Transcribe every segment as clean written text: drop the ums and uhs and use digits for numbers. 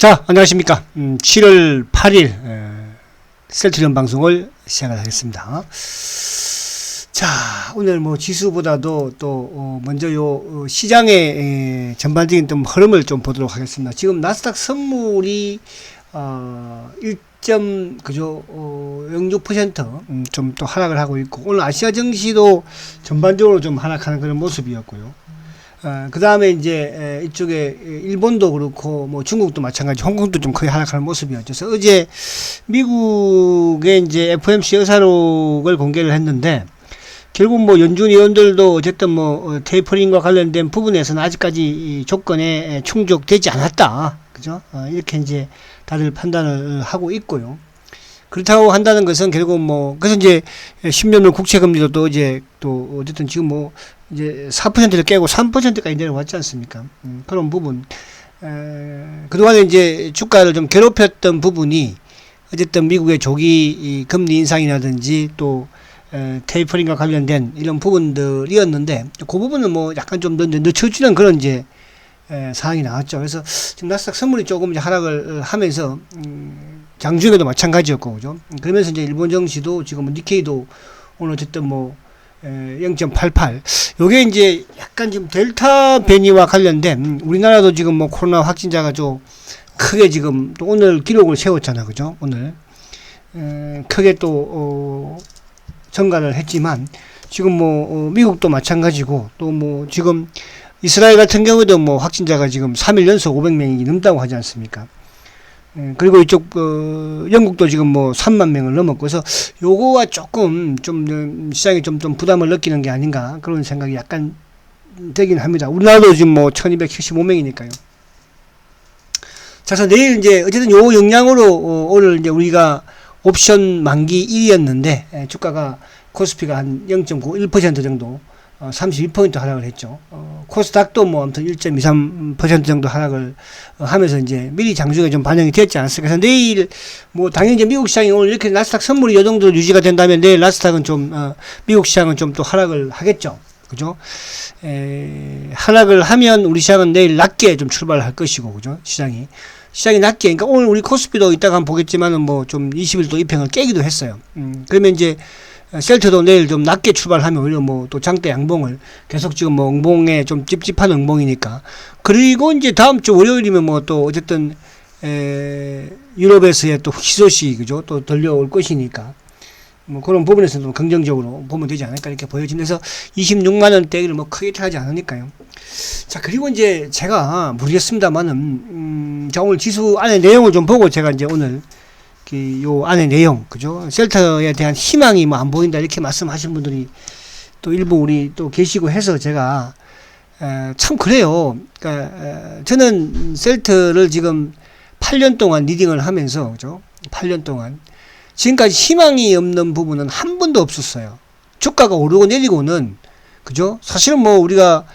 자, 안녕하십니까. 7월 8일 셀트리온 방송을 시작을 하겠습니다. 자, 오늘 뭐 지수보다도 또 먼저 요 시장의 전반적인 좀 흐름을 좀 보도록 하겠습니다. 지금 나스닥 선물이 0.06% 좀 또 하락을 하고 있고, 오늘 아시아 증시도 전반적으로 좀 하락하는 그런 모습이었고요. 그 다음에 이제 이쪽에 일본도 그렇고 뭐 중국도 마찬가지, 홍콩도 좀 거의 하락하는 모습이었죠. 그래서 어제 미국의 이제 FOMC 의사록을 공개를 했는데, 결국 뭐 연준 위원들도 어쨌든 뭐 테이퍼링과 관련된 부분에서는 아직까지 이 조건에 충족되지 않았다, 그죠? 이렇게 이제 다들 판단을 하고 있고요. 그렇다고 한다는 것은 결국 뭐, 그래서 이제 10년물 국채금리도 또 이제 또 어쨌든 지금 뭐 이제 4%를 깨고 3%까지 내려왔지 않습니까? 그런 부분. 그동안에 이제 주가를 좀 괴롭혔던 부분이 어쨌든 미국의 조기 금리 인상이라든지 또 테이퍼링과 관련된 이런 부분들이었는데, 그 부분은 뭐 약간 좀 늦춰주는 그런 이제 사항이 나왔죠. 그래서 지금 나스닥 선물이 조금 이제 하락을 하면서 장중에도 마찬가지였고, 그죠? 그러면서 이제 일본 증시도 지금 니케이도 오늘 어쨌든 뭐 0.88. 요게 이제 약간 지금 델타 변이와 관련된, 우리나라도 지금 뭐 코로나 확진자가 좀 크게 지금 또 오늘 기록을 세웠잖아, 그죠? 오늘 크게 또 증가를 했지만, 지금 뭐 미국도 마찬가지고, 또 뭐 지금 이스라엘 같은 경우에도 뭐 확진자가 지금 3일 연속 500명이 넘다고 하지 않습니까? 그리고 이쪽 영국도 지금 뭐 3만 명을 넘었고, 그래서 요거와 조금 좀 시장이 좀 부담을 느끼는 게 아닌가, 그런 생각이 약간 되긴 합니다. 우리나라도 지금 뭐 1275명이니까요. 자, 그래서 내일 이제 어쨌든 요 영향으로 오늘 이제 우리가 옵션 만기 1위였는데 주가가 코스피가 한 0.91% 정도 32% 하락을 했죠. 코스닥도 뭐 아무튼 1.23% 정도 하락을 하면서 이제 미리 장중에 좀 반영이 됐지 않았을까. 그래서 내일 뭐 당연히 이제 미국 시장이 오늘 이렇게 나스닥 선물이 이 정도 유지가 된다면 내일 나스닥은 좀 미국 시장은 좀 또 하락을 하겠죠. 그죠? 하락을 하면 우리 시장은 내일 낮게 좀 출발을 할 것이고, 그죠? 시장이 낮게, 그러니까 오늘 우리 코스피도 이따가 한번 보겠지만은 뭐 좀 20일도 이평을 깨기도 했어요. 그러면 이제 셀트도 내일 좀 낮게 출발하면 오히려 뭐 또 장대 양봉을 계속 지금 뭐 응봉에 좀 찝찝한 응봉이니까. 그리고 이제 다음 주 월요일이면 뭐 또 어쨌든 유럽에서의 또 희소식, 그죠? 또 들려올 것이니까. 뭐 그런 부분에서도 긍정적으로 보면 되지 않을까 이렇게 보여지면서 26만 원대를 뭐 크게 차지 않으니까요. 자, 그리고 이제 제가 모르겠습니다만은 자, 오늘 지수 안에 내용을 좀 보고 제가 이제 오늘 요 안에 내용, 그죠? 셀터에 대한 희망이 뭐 안 보인다 이렇게 말씀하시는 분들이 또 일부 우리 또 계시고 해서 제가 참 그래요. 그러니까 저는 셀터를 지금 8년 동안 리딩을 하면서, 그죠? 8년 동안 지금까지 희망이 없는 부분은 한 번도 없었어요. 주가가 오르고 내리고는, 그죠? 사실은 뭐 우리가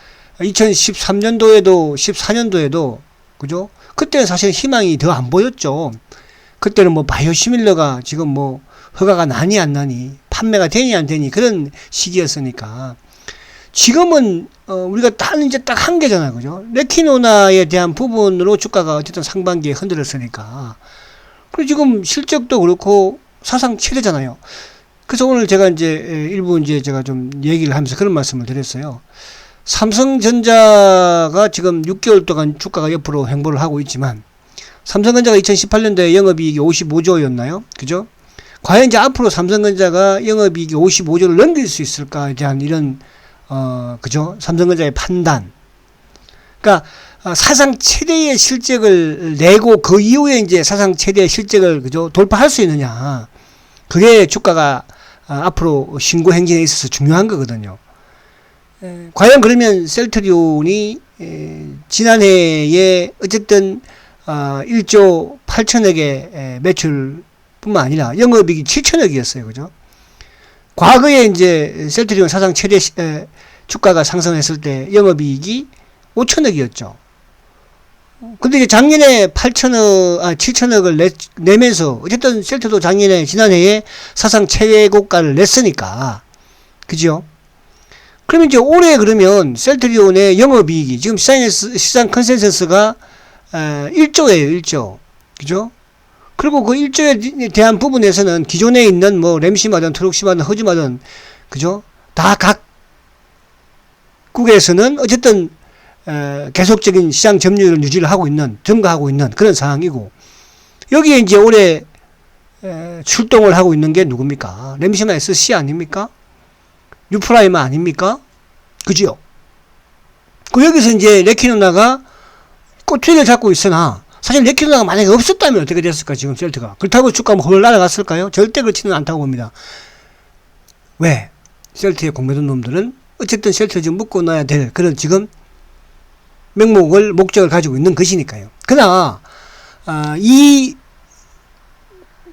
2013년도에도 14년도에도, 그죠? 그때는 사실 희망이 더 안 보였죠. 그때는 뭐 바이오시밀러가 지금 뭐 허가가 나니 안 나니, 판매가 되니 안 되니 그런 시기였으니까. 지금은 우리가 이제 딱 한 개잖아요, 그죠? 레티노나에 대한 부분으로 주가가 어쨌든 상반기에 흔들었으니까. 그리고 지금 실적도 그렇고 사상 최대잖아요. 그래서 오늘 제가 이제 일부 이제 제가 좀 얘기를 하면서 그런 말씀을 드렸어요. 삼성전자가 지금 6개월 동안 주가가 옆으로 횡보를 하고 있지만, 삼성전자가 2018년도에 영업이익이 55조였나요? 그죠? 과연 이제 앞으로 삼성전자가 영업이익이 55조를 넘길 수 있을까에 대한 이런, 그죠? 삼성전자의 판단. 그러니까, 사상 최대의 실적을 내고 그 이후에 이제 사상 최대의 실적을, 그죠? 돌파할 수 있느냐. 그게 주가가 앞으로 신고 행진에 있어서 중요한 거거든요. 과연 그러면 셀트리온이 지난해에 어쨌든 1조 8천억의 매출뿐만 아니라 영업이익이 7천억이었어요. 그죠? 과거에 이제 셀트리온 사상 최대 주가가 상승했을 때 영업이익이 5천억이었죠. 근데 이제 작년에 7천억을 내면서 어쨌든 셀트도 지난해에 사상 최고가를 냈으니까. 그죠? 그러면 이제 올해 그러면 셀트리온의 영업이익이 지금 시장 컨센서스가 1조예요, 1조. 그죠? 그리고 그 1조에 대한 부분에서는 기존에 있는 뭐 램심하든 트록심하든 허즘하든 그죠? 다 각국에서는 어쨌든 계속적인 시장 점유율을 유지를 하고 있는, 증가하고 있는 그런 상황이고, 여기에 이제 올해 출동을 하고 있는 게 누굽니까? 램시마 SC 아닙니까? 뉴프라이마 아닙니까? 그죠? 그 여기서 이제 레키노나가 꼬투리를 잡고 있으나, 사실 레키노나가 만약에 없었다면 어떻게 됐을까, 지금 셀트가? 그렇다고 주가가 홀 날아갔을까요? 절대 그렇지는 않다고 봅니다. 왜? 셀트에 공매돈 놈들은 어쨌든 셀트를 지금 묶어놔야 될 그런 지금 목적을 가지고 있는 것이니까요. 그러나 이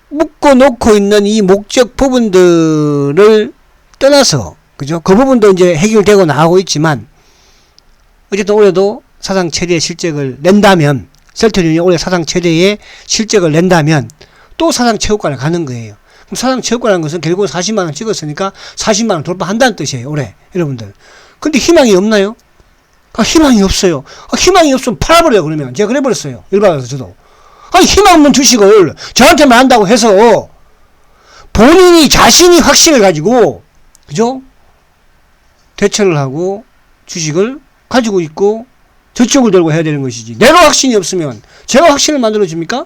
묶어놓고 있는 이 목적 부분들을 떠나서, 그죠? 그 부분도 이제 해결되고 나가고 있지만, 어쨌든 올해도 사상 최대의 실적을 낸다면, 셀트리온이 올해 사상 최대의 실적을 낸다면 또 사상 최고가를 가는 거예요. 그럼 사상 최고가라는 것은 결국 40만원 찍었으니까 40만원 돌파한다는 뜻이에요, 올해. 여러분들. 근데 희망이 없나요? 희망이 없어요. 희망이 없으면 팔아버려요, 그러면. 제가 그래버렸어요. 일반에서 저도. 희망 없는 주식을 저한테만 한다고 해서 본인이 자신이 확신을 가지고, 그죠? 대처를 하고 주식을 가지고 있고 저쪽을 들고 해야 되는 것이지. 내가 확신이 없으면 제가 확신을 만들어줍니까?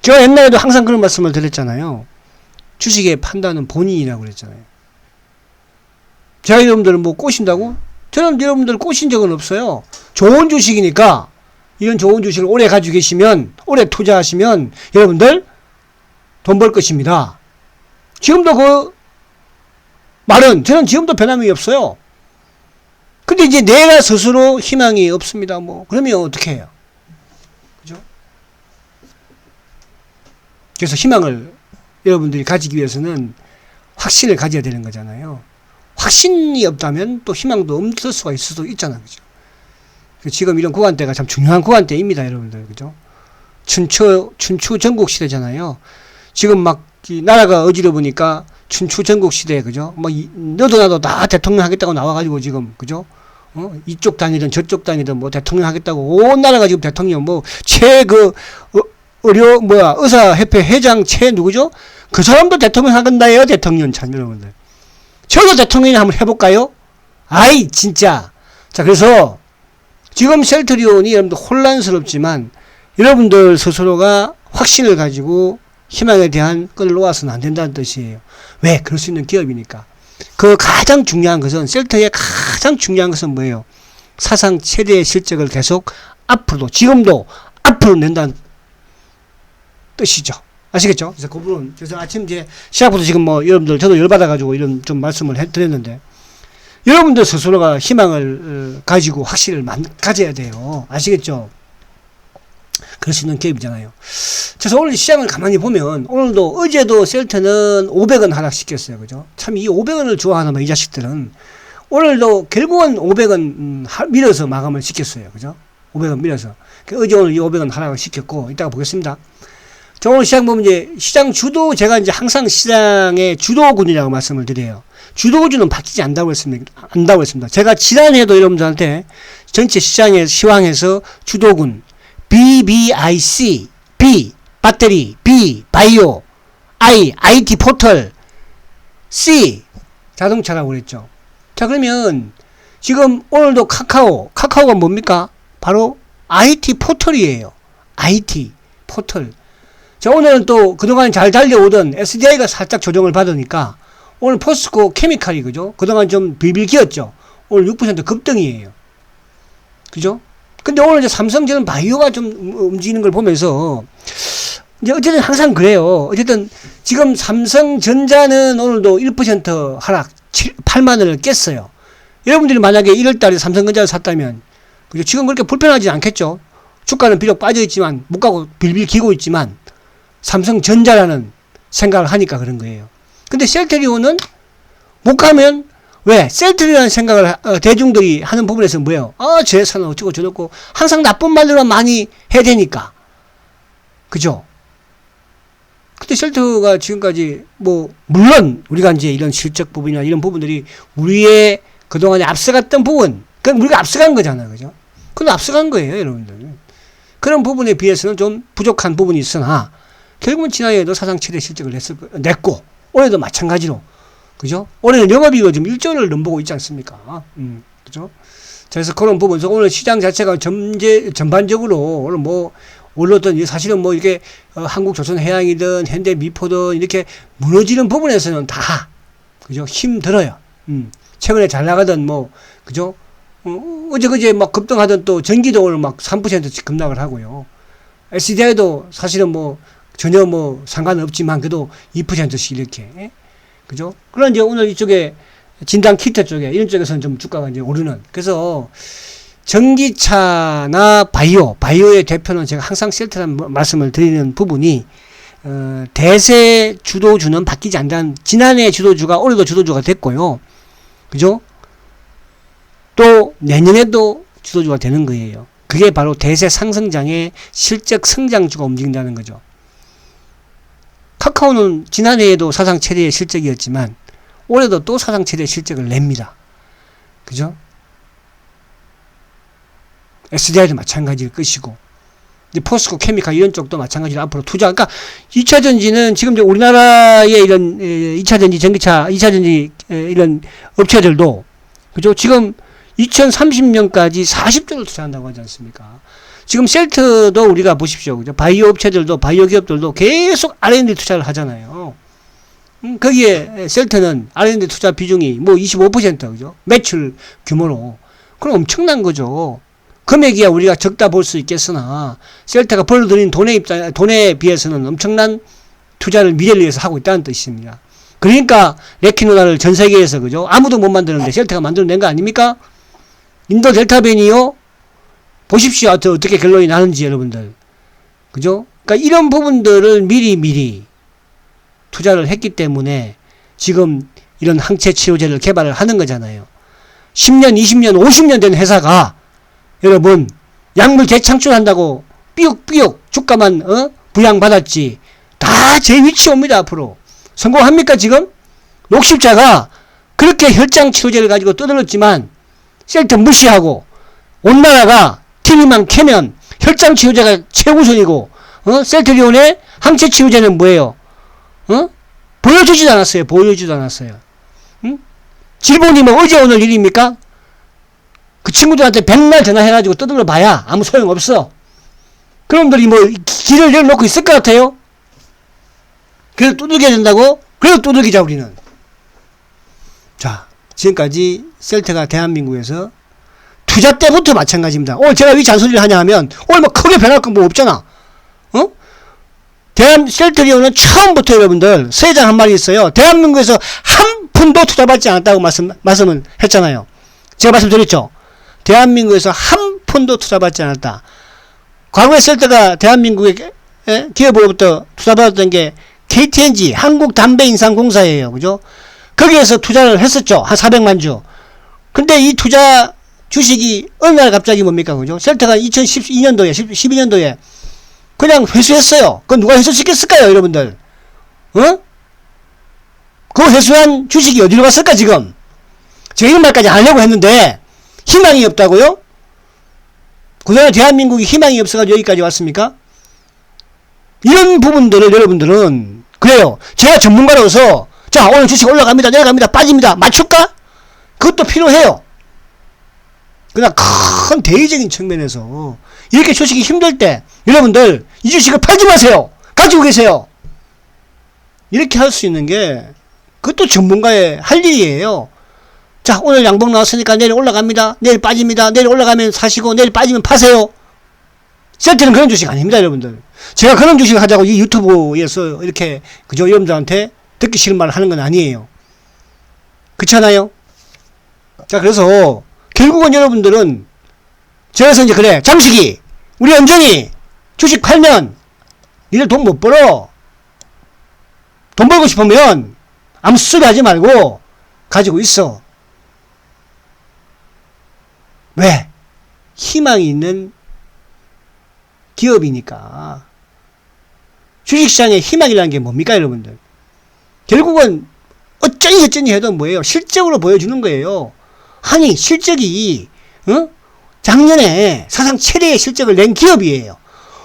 제가 옛날에도 항상 그런 말씀을 드렸잖아요. 주식의 판단은 본인이라고 그랬잖아요. 제가 여러분들을 뭐 꼬신다고? 저는 여러분들 꼬신 적은 없어요. 좋은 주식이니까, 이런 좋은 주식을 오래 가지고 계시면, 오래 투자하시면 여러분들 돈 벌 것입니다. 지금도 그 말은 저는 지금도 변함이 없어요. 근데 이제 내가 스스로 희망이 없습니다. 뭐 그러면 어떻게 해요? 그죠? 그래서 희망을 여러분들이 가지기 위해서는 확신을 가져야 되는 거잖아요. 확신이 없다면 또 희망도 없을 수가 있을 수도 있잖아요. 그죠? 지금 이런 구간대가 참 중요한 구간대입니다, 여러분들. 그죠? 춘추 전국 시대잖아요. 지금 막 나라가 어지러우니까 춘추 전국 시대, 그죠? 뭐 너도 나도 다 대통령 하겠다고 나와가지고 지금, 그죠? 이쪽 당이든 저쪽 당이든 뭐 대통령 하겠다고 온 나라가 지금 대통령 뭐 의사협회 회장 누구죠? 그 사람도 대통령 하겠다예요, 대통령. 참 여러분들. 저도 대통령이 한번 해볼까요? 아이 진짜. 자, 그래서 지금 셀트리온이 여러분들 혼란스럽지만 여러분들 스스로가 확신을 가지고 희망에 대한 끈을 놓아서는 안 된다는 뜻이에요. 왜? 그럴 수 있는 기업이니까. 그 가장 중요한 것은, 셀트의 가장 중요한 것은 뭐예요? 사상 최대의 실적을 계속 앞으로도, 지금도 앞으로 낸다는 뜻이죠. 아시겠죠? 그래서 그 부분, 그래서 아침 이제 시작부터 지금 뭐 여러분들, 저도 열받아가지고 이런 좀 말씀을 드렸는데, 여러분들 스스로가 희망을 가지고 확신을 가져야 돼요. 아시겠죠? 그럴 수 있는 기업이잖아요. 그래서 오늘 시장을 가만히 보면, 오늘도, 어제도 셀트는 500원 하락시켰어요. 그죠? 참 이 500원을 좋아하는 이 자식들은, 오늘도 결국은 500원 밀어서 마감을 시켰어요. 그죠? 500원 밀어서. 어제 오늘 이 500원 하락을 시켰고, 이따가 보겠습니다. 자, 오늘 시장 보면 이제, 시장 주도, 제가 이제 항상 시장의 주도군이라고 말씀을 드려요. 주도주는 바뀌지 않다고 했습니다. 제가 지난해도 여러분들한테 전체 시장의 시황에서 주도군, BBIC, B, 배터리, B, 바이오, I, IT 포털, C, 자동차라고 그랬죠. 자, 그러면 지금 오늘도 카카오가 뭡니까? 바로 IT 포털이에요. IT 포털. 자, 오늘은 또 그동안 잘 달려오던 SDI가 살짝 조정을 받으니까 오늘 포스코 케미칼이, 그죠? 그동안 좀 빌빌 기었죠. 오늘 6% 급등이에요. 그죠? 근데 오늘 이제 삼성전자 바이오가 좀 움직이는 걸 보면서, 이제 어쨌든 항상 그래요. 어쨌든 지금 삼성전자는 오늘도 1% 하락, 8만원을 깼어요. 여러분들이 만약에 1월달에 삼성전자를 샀다면, 그죠? 지금 그렇게 불편하지 않겠죠? 주가는 비록 빠져있지만, 못 가고 빌빌 기고 있지만, 삼성전자라는 생각을 하니까 그런 거예요. 근데 셀트리온은 못 가면, 왜? 셀트리온이라는 생각을 대중들이 하는 부분에서 뭐예요? 제 회사는 어쩌고 저쩌고 항상 나쁜 말들만 많이 해야 되니까. 그죠? 근데 셀트가 지금까지 뭐 물론 우리가 이제 이런 실적 부분이나 이런 부분들이 우리의 그동안에 앞서갔던 부분, 그건 우리가 앞서간 거잖아요. 그죠? 그건 앞서간 거예요, 여러분들. 그런 부분에 비해서는 좀 부족한 부분이 있으나 결국은 지난해에도 사상 최대 실적을 냈고 올해도 마찬가지로 그죠? 올해는 영업이익을 지금 1조를 넘보고 있지 않습니까? 그죠? 그래서 그런 부분에서 오늘 시장 자체가 전반적으로 오늘 뭐 올랐던 사실은 뭐 이게 한국조선해양이든 현대미포든 이렇게 무너지는 부분에서는 다 그죠? 힘들어요. 최근에 잘 나가던 뭐 그죠? 어제 그제 막 급등하던 또 전기도 오늘 막 3%씩 급락을 하고요. SDI도 사실은 뭐 전혀 뭐 상관은 없지만 그래도 2%씩 이렇게 그죠? 그런 이제 오늘 이쪽에 진단 키트 쪽에 이런 쪽에서는 좀 주가가 이제 오르는. 그래서 전기차나 바이오의 대표는 제가 항상 셀트라는 말씀을 드리는 부분이 대세 주도주는 바뀌지 않는다는. 지난해 주도주가 올해도 주도주가 됐고요. 그죠? 또 내년에도 주도주가 되는 거예요. 그게 바로 대세 상승장의 실적 성장주가 움직인다는 거죠. 카카오는 지난해에도 사상 최대의 실적이었지만 올해도 또 사상 최대의 실적을 냅니다. 그죠? SDI도 마찬가지일 것이고, 이제 포스코 케미칼 이런 쪽도 마찬가지로 앞으로 투자. 그러니까 2차 전지는 지금 이제 우리나라의 이런 2차 전지 전기차, 2차 전지 이런 업체들도 그죠? 지금 2030년까지 40조를 투자한다고 하지 않습니까? 지금 셀트도 우리가 보십시오. 그죠? 바이오 업체들도, 바이오 기업들도 계속 R&D 투자를 하잖아요. 거기에 셀트는 R&D 투자 비중이 뭐 25%, 그죠? 매출 규모로. 그럼 엄청난 거죠. 금액이야 우리가 적다 볼 수 있겠으나, 셀트가 벌어들인 돈에 비해서는 엄청난 투자를 미래를 위해서 하고 있다는 뜻입니다. 그러니까, 레키노나를 전 세계에서, 그죠? 아무도 못 만드는데 셀트가 만들어낸 거 아닙니까? 인도 델타벤이요? 보십시오. 어떻게 결론이 나는지, 여러분들. 그죠? 그러니까 이런 부분들을 미리 투자를 했기 때문에 지금 이런 항체 치료제를 개발을 하는 거잖아요. 10년, 20년, 50년 된 회사가 여러분 약물 재창출한다고 삐걱삐걱 주가만 부양받았지. 다 제 위치 옵니다. 앞으로. 성공합니까 지금? 녹십자가 그렇게 혈장 치료제를 가지고 떠들었지만 셀트 무시하고 온 나라가 TV만 켜면 혈장 치료제가 최우선이고 셀트리온의 항체 치료제는 뭐예요? 보여주지도 않았어요. 보여주지도 않았어요. 질본이 뭐 어제 오늘 일입니까? 그 친구들한테 백날 전화해가지고 떠들어 봐야 아무 소용없어. 그놈들이 뭐 길을 내려놓고 있을 것 같아요? 그래도 두들겨야 된다고? 그래도 두들기자 우리는. 자, 지금까지 셀트가 대한민국에서 투자 때부터 마찬가지입니다. 오늘 제가 왜 잔소리를 하냐 하면 오늘 뭐 크게 변할 건 뭐 없잖아. 셀트리온은 처음부터 여러분들 세장 한 말이 있어요. 대한민국에서 한 푼도 투자받지 않았다고 말씀을 했잖아요. 제가 말씀드렸죠. 대한민국에서 한 푼도 투자받지 않았다. 과거에 셀트가 대한민국의 기업으로부터 투자받았던 게 KTNG 한국담배인상공사예요. 그죠? 거기에서 투자를 했었죠. 한 400만 주. 근데 이 투자 주식이 어느 날 갑자기 뭡니까? 그죠? 셀트가 2012년도에 12년도에 그냥 회수했어요. 그건 누가 회수시켰을까요, 여러분들? 그 회수한 주식이 어디로 갔을까, 지금? 제가 이런 말까지 안 하려고 했는데, 희망이 없다고요? 그동안 대한민국이 희망이 없어가지고 여기까지 왔습니까? 이런 부분들을 여러분들은, 그래요. 제가 전문가로서, 자, 오늘 주식 올라갑니다, 내려갑니다, 빠집니다, 맞출까? 그것도 필요해요. 그러나 큰 대의적인 측면에서, 이렇게 주식이 힘들 때, 여러분들, 이 주식을 팔지 마세요. 가지고 계세요. 이렇게 할 수 있는 게, 그것도 전문가의 할 일이에요. 자, 오늘 양봉 나왔으니까 내일 올라갑니다. 내일 빠집니다. 내일 올라가면 사시고, 내일 빠지면 파세요. 셀트는 그런 주식 아닙니다, 여러분들. 제가 그런 주식을 하자고 이 유튜브에서 이렇게, 그죠, 여러분들한테 듣기 싫은 말을 하는 건 아니에요. 그렇잖아요? 자, 그래서, 결국은 여러분들은, 저래서 이제 그래, 장식이, 우리 연정이, 주식 팔면, 니들 돈 못 벌어. 돈 벌고 싶으면, 아무 소리 하지 말고, 가지고 있어. 왜? 희망이 있는 기업이니까. 주식시장에 희망이라는 게 뭡니까, 여러분들? 결국은, 어쩌니 해도 뭐예요? 실적으로 보여주는 거예요. 아니, 실적이, 작년에 사상 최대의 실적을 낸 기업이에요.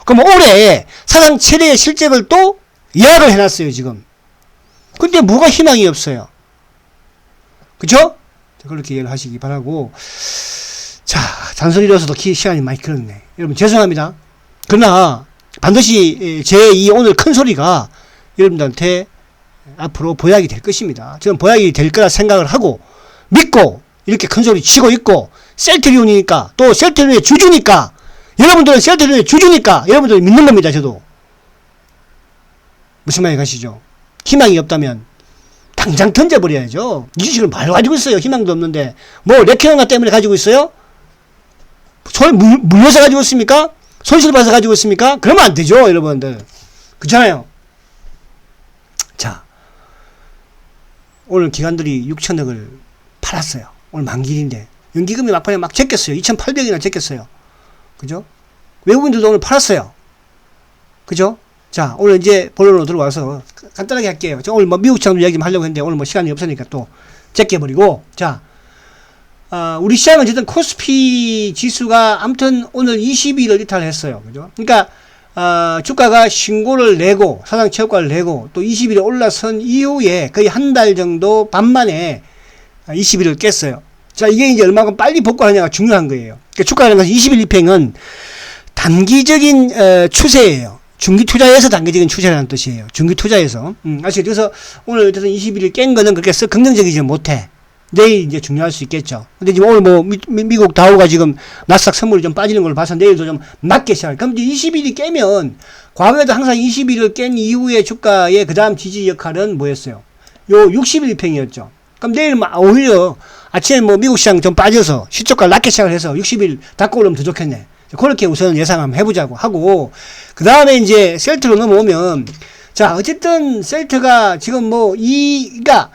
그럼 올해 사상 최대의 실적을 또 예약을 해놨어요, 지금. 근데 뭐가 희망이 없어요. 그쵸? 그렇게 이해를 하시기 바라고. 자, 잔소리로서도 시간이 많이 걸렸네. 여러분, 죄송합니다. 그러나, 반드시 제 이 오늘 큰 소리가 여러분들한테 앞으로 보약이 될 것입니다. 저는 보약이 될 거라 생각을 하고, 믿고, 이렇게 큰 소리 치고 있고, 셀트리온이니까, 또 셀트리온의 주주니까, 여러분들은 셀트리온의 주주니까, 여러분들이 믿는 겁니다, 저도. 무슨 말이 가시죠? 희망이 없다면, 당장 던져버려야죠. 이 주식을 말 가지고 있어요. 희망도 없는데. 뭐, 레케노나 때문에 가지고 있어요? 물려서 가지고 있습니까? 손실 봐서 가지고 있습니까? 그러면 안 되죠, 여러분들. 그렇잖아요. 자, 오늘 기관들이 6천억을 팔았어요. 오늘 만기일인데. 연기금이 막판에 막 제꼈어요. 2,800이나 제꼈어요. 그죠? 외국인들도 오늘 팔았어요. 그죠? 자, 오늘 이제 본론으로 들어와서 간단하게 할게요. 저 오늘 뭐 미국 시장도 이야기 좀 하려고 했는데 오늘 뭐 시간이 없으니까 또 제껴버리고. 자, 우리 시장은 어쨌든 코스피 지수가 아무튼 오늘 22일을 이탈했어요. 그죠? 그러니까, 주가가 신고를 내고, 사상 최고가를 내고, 또 20일에 올라선 이후에 거의 한 달 정도 반 만에 20일을 깼어요. 자, 이게 이제 얼마큼 빨리 복구하느냐가 중요한 거예요. 그러니까 주가라는 것은 20일 입행은 단기적인, 추세예요. 중기 투자에서 단기적인 추세라는 뜻이에요. 중기 투자에서. 아시겠죠? 그래서 오늘 어쨌든 21일 깬 거는 그렇게 썩 긍정적이지 못해. 내일 이제 중요할 수 있겠죠. 근데 지금 오늘 뭐 미국 다우가 지금 나스닥 선물이 좀 빠지는 걸 봐서 내일도 좀 낮게 시작할. 그럼 이제 20일이 깨면 과거에도 항상 20일을 깬 이후에 주가의 그 다음 지지 역할은 뭐였어요? 요 60일 입행이었죠. 그럼 내일 오히려 아침에 뭐 미국 시장 좀 빠져서 시초가 낮게 시작을 해서 60일 닫고 오려면 더 좋겠네. 그렇게 우선 예상 한번 해보자고 하고, 그 다음에 이제 셀트로 넘어오면, 자, 어쨌든 셀트가 지금 뭐 그러니까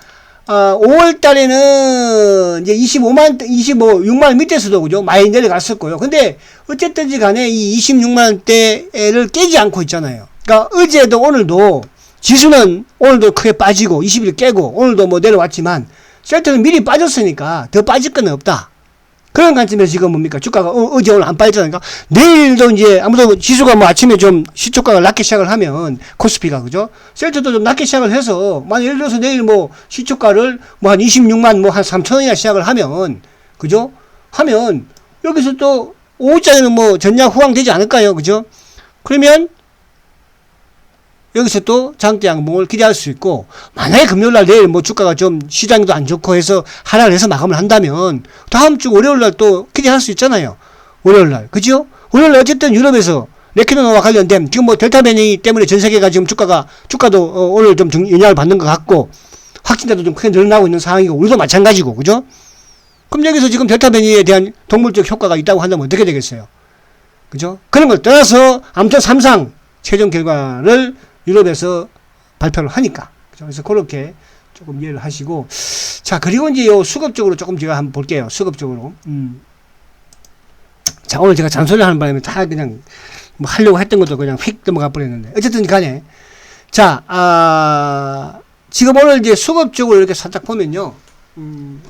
5월 달에는 이제 26만 밑에서도 그죠? 많이 내려갔었고요. 근데 어쨌든지 간에 이 26만원대를 깨지 않고 있잖아요. 그러니까 어제도 오늘도 지수는 오늘도 크게 빠지고 20일 깨고 오늘도 뭐 내려왔지만 셀트는 미리 빠졌으니까 더 빠질 건 없다. 그런 관점에서 지금 뭡니까? 주가가 어제 오늘 안 빠졌잖아요. 그러니까 내일도 이제 아무도 지수가 뭐 아침에 좀 시초가가 낮게 시작을 하면 코스피가 그죠? 셀트도 좀 낮게 시작을 해서 만약 예를 들어서 내일 뭐 시초가를 뭐 한 26만 뭐 한 3천원이나 시작을 하면 그죠? 하면 여기서 또 오후장에는 뭐 전량 호황되지 않을까요? 그죠? 그러면 여기서 또 장대 양봉을 기대할 수 있고, 만약에 금요일날 내일 뭐 주가가 좀 시장도 안 좋고 해서 하락을 해서 마감을 한다면 다음 주 월요일날 또 기대할 수 있잖아요. 월요일날 그죠? 월요일날 어쨌든 유럽에서 레케노와 관련된 지금 뭐 델타 변이 때문에 전 세계가 지금 주가도 오늘 좀 영향을 받는 것 같고 확진자도 좀 크게 늘어나고 있는 상황이고 우리도 마찬가지고 그죠? 그럼 여기서 지금 델타 변이에 대한 동물적 효과가 있다고 한다면 어떻게 되겠어요? 그죠? 그런 걸 떠나서 아무튼 3상 최종 결과를 유럽에서 발표를 하니까. 그래서 그렇게 조금 이해를 하시고. 자, 그리고 이제 요 수급적으로 조금 제가 한번 볼게요. 수급적으로. 자, 오늘 제가 잔소리를 하는 바람에 다 그냥 뭐 하려고 했던 것도 그냥 휙 넘어가 버렸는데. 어쨌든 간에. 자, 지금 오늘 이제 수급적으로 이렇게 살짝 보면요.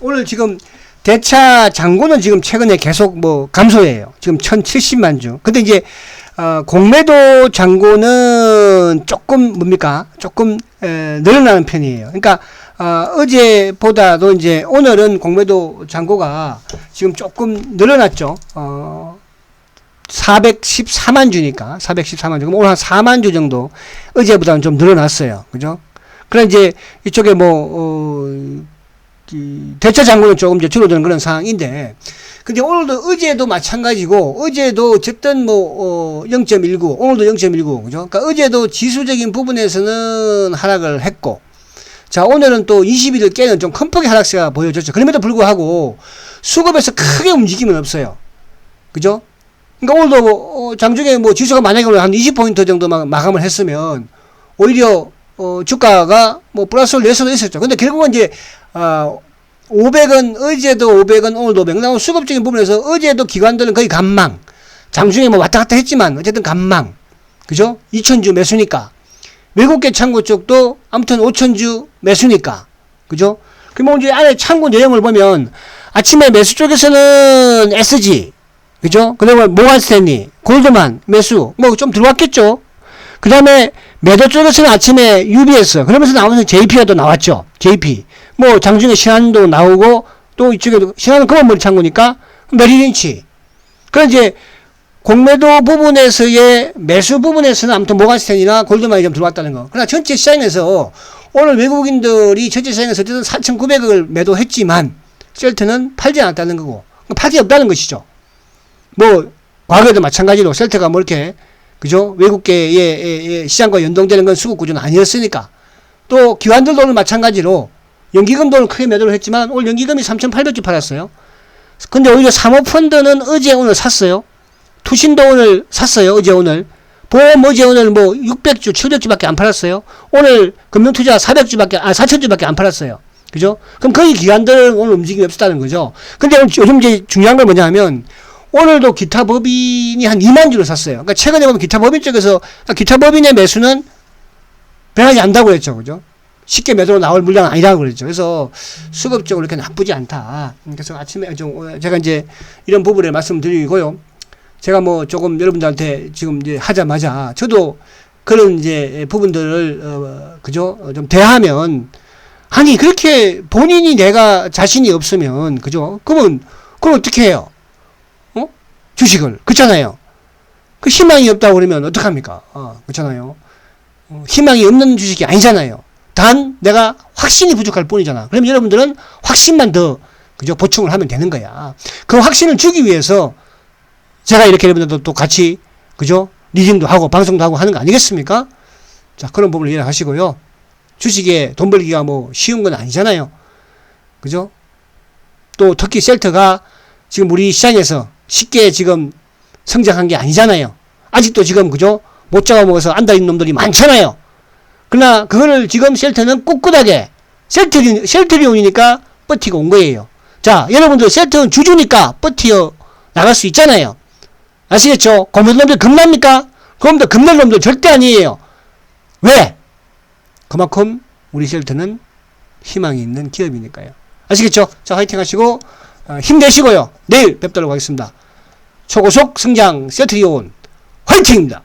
오늘 지금 대차 잔고는 지금 최근에 계속 뭐 감소해요. 지금 1070만 주. 근데 이제 공매도 잔고는 조금 뭡니까? 조금 늘어나는 편이에요. 그러니까 어제보다도 이제 오늘은 공매도 잔고가 지금 조금 늘어났죠. 414만 주니까 414만 주. 그럼 오늘 한 4만 주 정도 어제보다는 좀 늘어났어요. 그죠? 그래 이제 이쪽에 대차 잔고는 조금 이제 줄어드는 그런 상황인데. 근데 오늘도 어제도 마찬가지고 어제도 어쨌든 0.19 오늘도 0.19 그죠? 그러니까 어제도 지수적인 부분에서는 하락을 했고 자 오늘은 또 20일을 깨는 좀 큰 폭의 하락세가 보여졌죠. 그럼에도 불구하고 수급에서 크게 움직임은 없어요. 그죠? 그러니까 오늘도 장중에 뭐 지수가 만약에 한 20포인트 정도 마감을 했으면 오히려 주가가 뭐 플러스를 낼 수도 있었죠. 근데 결국은 이제 500원, 어제도 500원, 오늘도 500원. 나온 수급적인 부분에서 어제도 기관들은 거의 감망. 장중에 뭐 왔다 갔다 했지만, 어쨌든 감망. 그죠? 2000주 매수니까. 외국계 창고 쪽도 아무튼 5000주 매수니까. 그죠? 그럼 이제 안에 창고 내용을 보면, 아침에 매수 쪽에서는 SG, 그죠? 그다음에 모간스탠리, 골드만 매수 뭐 좀 들어왔겠죠. 그 다음에 매도 쪽에서는 아침에 UBS 그러면서 나오면서 JP가 또 나왔죠. JP 뭐 장중에 신한도 나오고 또 이쪽에도 신한은 그만머리 창구니까 메리린치. 그럼 이제 공매도 부분에서의 매수 부분에서는 아무튼 모간스탠이나 골드만이 좀 들어왔다는 거. 그러나 전체 시장에서 오늘 외국인들이 전체 시장에서 어쨌든 4,900억을 매도했지만 셀트는 팔지 않았다는 거고 팔이 없다는 것이죠. 뭐 과거에도 마찬가지로 셀트가 뭐 이렇게 그죠? 외국계의 시장과 연동되는 건 수급 구조는 아니었으니까. 또 기관들도 오늘 마찬가지로 연기금도 오늘 크게 매도를 했지만 오늘 연기금이 3,800주 팔았어요. 근데 오히려 사모펀드는 어제 오늘 샀어요. 투신도 오늘 샀어요. 어제 오늘. 보험 어제 오늘 뭐 600주, 700주밖에 안 팔았어요. 오늘 금융투자 4,000주밖에 안 팔았어요. 그죠? 그럼 거의 기관들은 오늘 움직임이 없었다는 거죠. 근데 요즘 이제 중요한 건 뭐냐 하면 오늘도 기타 법인이 한 2만 주를 샀어요. 그러니까 최근에 보면 기타 법인 쪽에서 기타 법인의 매수는 변하지 않다고 그랬죠. 그죠? 쉽게 매도로 나올 물량은 아니라고 그랬죠. 그래서 수급적으로 이렇게 나쁘지 않다. 그래서 아침에 제가 이제 이런 부분을 말씀드리고요. 제가 뭐 조금 여러분들한테 지금 이제 하자마자 저도 그런 이제 부분들을 그죠? 좀 대하면 아니 그렇게 본인이 내가 자신이 없으면 그죠? 그럼 어떻게 해요? 주식을. 그렇잖아요. 그 희망이 없다고 그러면 어떡합니까? 그렇잖아요. 희망이 없는 주식이 아니잖아요. 단 내가 확신이 부족할 뿐이잖아. 그러면 여러분들은 확신만 더 그죠? 보충을 하면 되는 거야. 그 확신을 주기 위해서 제가 이렇게 여러분들도 또 같이 그죠? 리딩도 하고 방송도 하고 하는 거 아니겠습니까? 자, 그런 부분을 이해하시고요. 주식에 돈 벌기가 뭐 쉬운 건 아니잖아요. 그죠? 또 특히 셀트가 지금 우리 시장에서 쉽게 지금 성장한 게 아니잖아요. 아직도 지금 그죠? 못 잡아먹어서 앉아있는 놈들이 많잖아요. 그러나 그거를 지금 셀트는 꿋꿋하게 셀트리온이니까 버티고 온 거예요. 자, 여러분들 셀트는 주주니까 버티어 나갈 수 있잖아요. 아시겠죠? 고무도 놈들 겁납니까? 그럼도 겁날 놈들 절대 아니에요. 왜? 그만큼 우리 셀트는 희망이 있는 기업이니까요. 아시겠죠? 자, 화이팅 하시고 힘내시고요. 내일 뵙도록 하겠습니다. 초고속 성장 셀트리온 화이팅입니다.